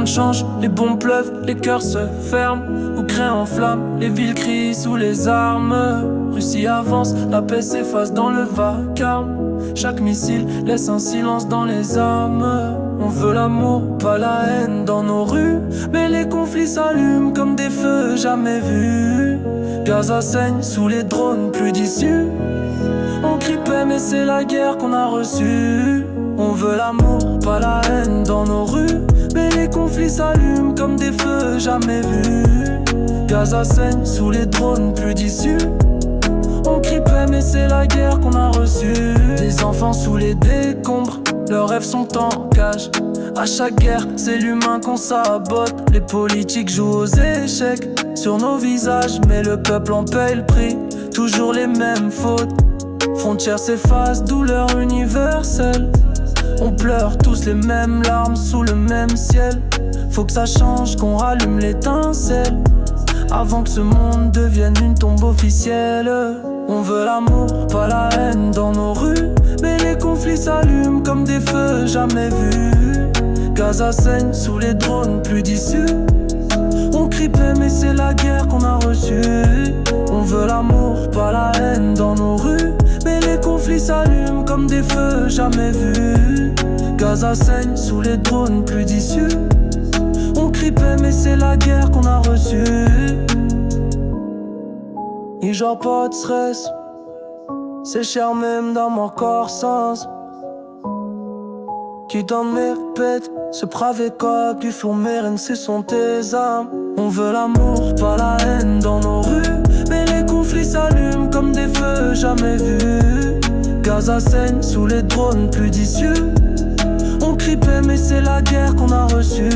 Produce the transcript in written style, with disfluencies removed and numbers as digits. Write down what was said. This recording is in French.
monde change, les bombes pleuvent, les cœurs se ferment. Ukraine en flammes, les villes crient sous les armes. Russie avance, la paix s'efface dans le vacarme. Chaque missile laisse un silence dans les âmes. On veut l'amour, pas la haine dans nos rues. Mais les conflits s'allument comme des feux jamais vus. Gaza saigne sous les drones, plus d'issue. On crie paix mais c'est la guerre qu'on a reçue. On veut l'amour, pas la haine dans nos rues. Mais les conflits s'allument comme des feux jamais vus. Gaza saigne sous les drones, plus d'issue. On crie paix mais c'est la guerre qu'on a reçue. Des enfants sous les décombres, leurs rêves sont en cage. À chaque guerre, c'est l'humain qu'on sabote. Les politiques jouent aux échecs sur nos visages, mais le peuple en paye le prix. Toujours les mêmes fautes. Frontières s'effacent, douleur universelle. On pleure tous les mêmes larmes sous le même ciel. Faut que ça change, qu'on rallume l'étincelle avant que ce monde devienne une tombe officielle. On veut l'amour, pas la haine dans nos rues. Mais les conflits s'allument comme des feux jamais vus. Gaza saigne sous les drones, plus d'issue. On crie paix mais c'est la guerre qu'on a reçue. On veut l'amour, pas la haine dans nos rues. Mais les conflits s'allument comme des feux jamais vus. Gaza saigne sous les drones, plus d'issue. On crie paix mais c'est la guerre qu'on a reçue. Et genre pas de stress, c'est cher même dans mon corps sens. Qui donne mes répètes, ce bravé quoi du fond mérène, ce sont tes âmes. On veut l'amour, pas la haine dans nos rues. Mais les conflits s'allument comme des feux jamais vus. Gaza saigne sous les drones, plus d'issue. On crie paix mais c'est la guerre qu'on a reçue.